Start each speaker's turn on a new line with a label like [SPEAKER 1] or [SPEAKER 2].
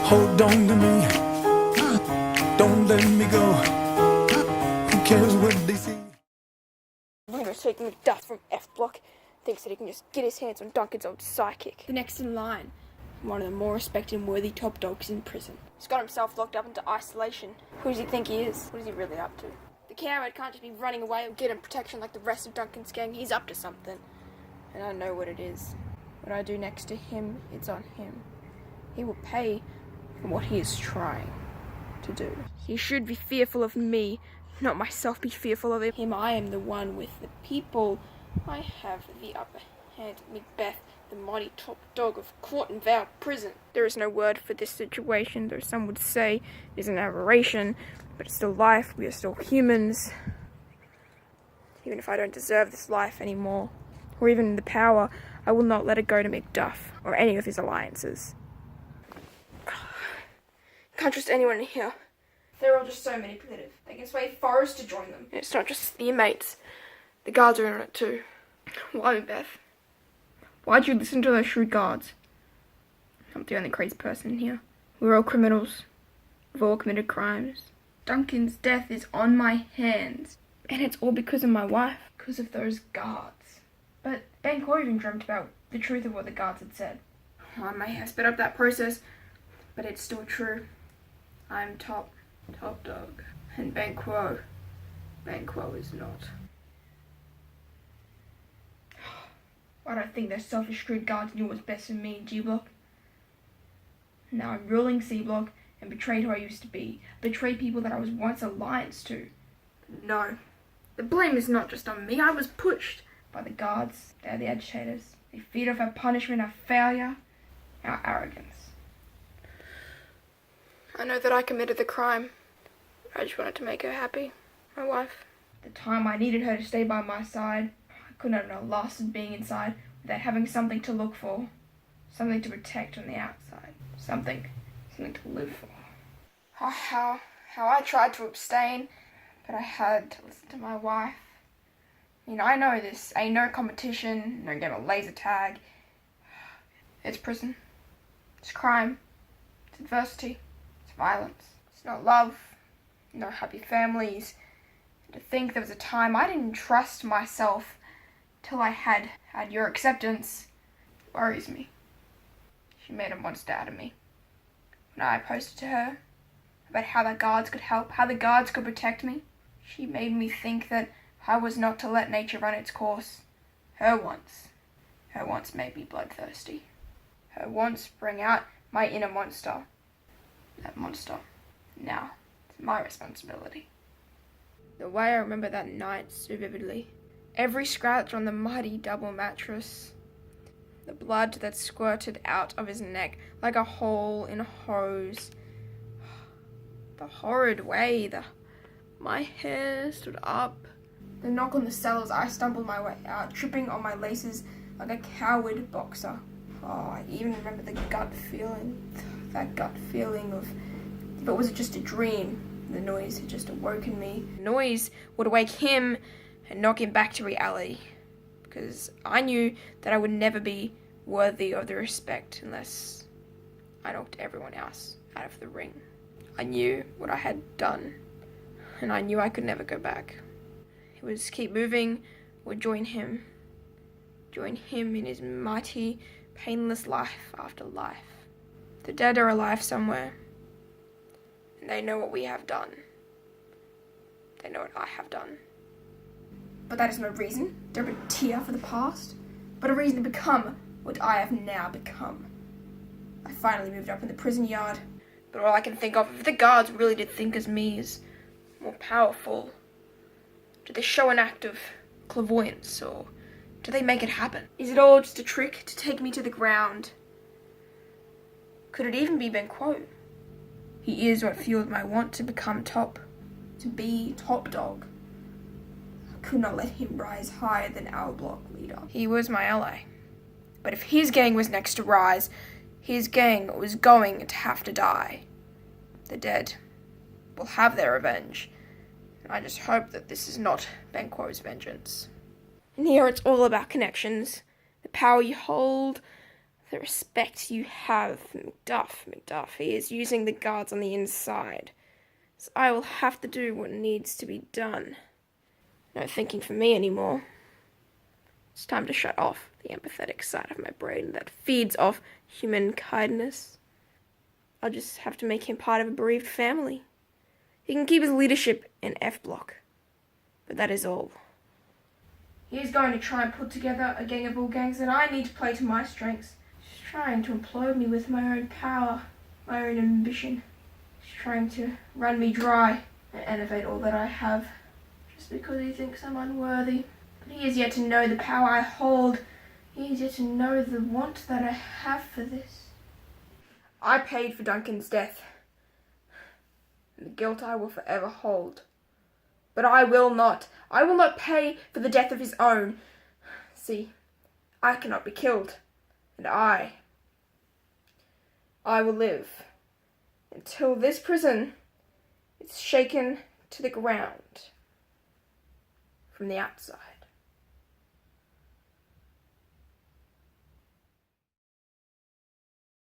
[SPEAKER 1] Hold on to me, don't let me go. Who cares what they see?
[SPEAKER 2] Bruno's taking Macbeth from F block. Thinks that he can just get his hands on Duncan's old psychic. The next in line, one of the more respected and worthy top dogs in prison. He's got himself locked up into isolation. Who does he think he is? What is he really up to? The coward can't just be running away or getting protection like the rest of Duncan's gang. He's up to something. And I know what it is. What I do next to him, it's on him. He will pay for what he is trying to do. He should be fearful of me, not myself be fearful of him. I am the one with the people. I have the upper hand. Macbeth, the mighty top dog of Court and Vow prison. There is no word for this situation, though some would say it is an aberration, but it's still life. We are still humans. Even if I don't deserve this life anymore, or even the power, I will not let it go to Macduff or any of his alliances. Can't trust anyone in here. They're all just so manipulative. They can sway Forrest to join them. And it's not just the inmates. The guards are in on it too. Why, Macbeth? Why'd you listen to those shrewd guards? I'm the only crazy person in here. We're all criminals. We've all committed crimes. Duncan's death is on my hands. And it's all because of my wife. Because of those guards. But Banquo even dreamt about the truth of what the guards had said. I may have sped up that process, but it's still true. I'm top dog. And Banquo is not. I don't think those selfish shrewd guards knew what was best for me in G-Block. Now I'm ruling C-Block and betrayed who I used to be. Betrayed people that I was once allianced to. No. The blame is not just on me. I was pushed by the guards. They're the agitators. They feed off our punishment, our failure, our arrogance. I know that I committed the crime. I just wanted to make her happy. My wife. The time I needed her to stay by my side, I couldn't have lasted being inside without having something to look for. Something to protect on the outside. Something to live for. How I tried to abstain, but I had to listen to my wife. I know this ain't no competition, no game of laser tag. It's prison. It's crime. It's adversity. It's violence. It's not love. No happy families. And to think there was a time I didn't trust myself till I had your acceptance worries me. She made a monster out of me. When I posted to her about how the guards could help, how the guards could protect me, she made me think that I was not to let nature run its course. Her wants made me bloodthirsty. Her wants bring out my inner monster. That monster, now, it's my responsibility. The way I remember that night so vividly. Every scratch on the mighty double mattress. The blood that squirted out of his neck like a hole in a hose. The horrid way my hair stood up. The knock on the cell as I stumbled my way out, tripping on my laces like a coward boxer. Oh, I even remember the gut feeling. That gut feeling of if it was just a dream, the noise had just awoken me. The noise would wake him and knock him back to reality. Because I knew that I would never be worthy of the respect unless I knocked everyone else out of the ring. I knew what I had done, and I knew I could never go back. It was keep moving or join him in his mighty, painless life after life. The dead are alive somewhere, and they know what we have done. They know what I have done. But that is no reason to rip a tear for the past, but a reason to become what I have now become. I finally moved up in the prison yard, but all I can think of, if the guards really did think as me, is more powerful. Do they show an act of clairvoyance, or do they make it happen? Is it all just a trick to take me to the ground? Could it even be Banquo? He is what fueled my want to become top, to be top dog. I could not let him rise higher than our block leader. He was my ally. But if his gang was next to rise, his gang was going to have to die. The dead will have their revenge. And I just hope that this is not Banquo's vengeance. And here it's all about connections. The power you hold, The respect you have for Macduff, he is using the guards on the inside. So I will have to do what needs to be done. No thinking for me anymore. It's time to shut off the empathetic side of my brain that feeds off human kindness. I'll just have to make him part of a bereaved family. He can keep his leadership in F block, but that is all. He's going to try and put together a gang of bull gangs, and I need to play to my strengths. He's trying to implode me with my own power, my own ambition. He's trying to run me dry and elevate all that I have, just because he thinks I'm unworthy. But he is yet to know the power I hold. He is yet to know the want that I have for this. I paid for Duncan's death, and the guilt I will forever hold. But I will not pay for the death of his own. See, I cannot be killed, and I will live until this prison is shaken to the ground from the outside.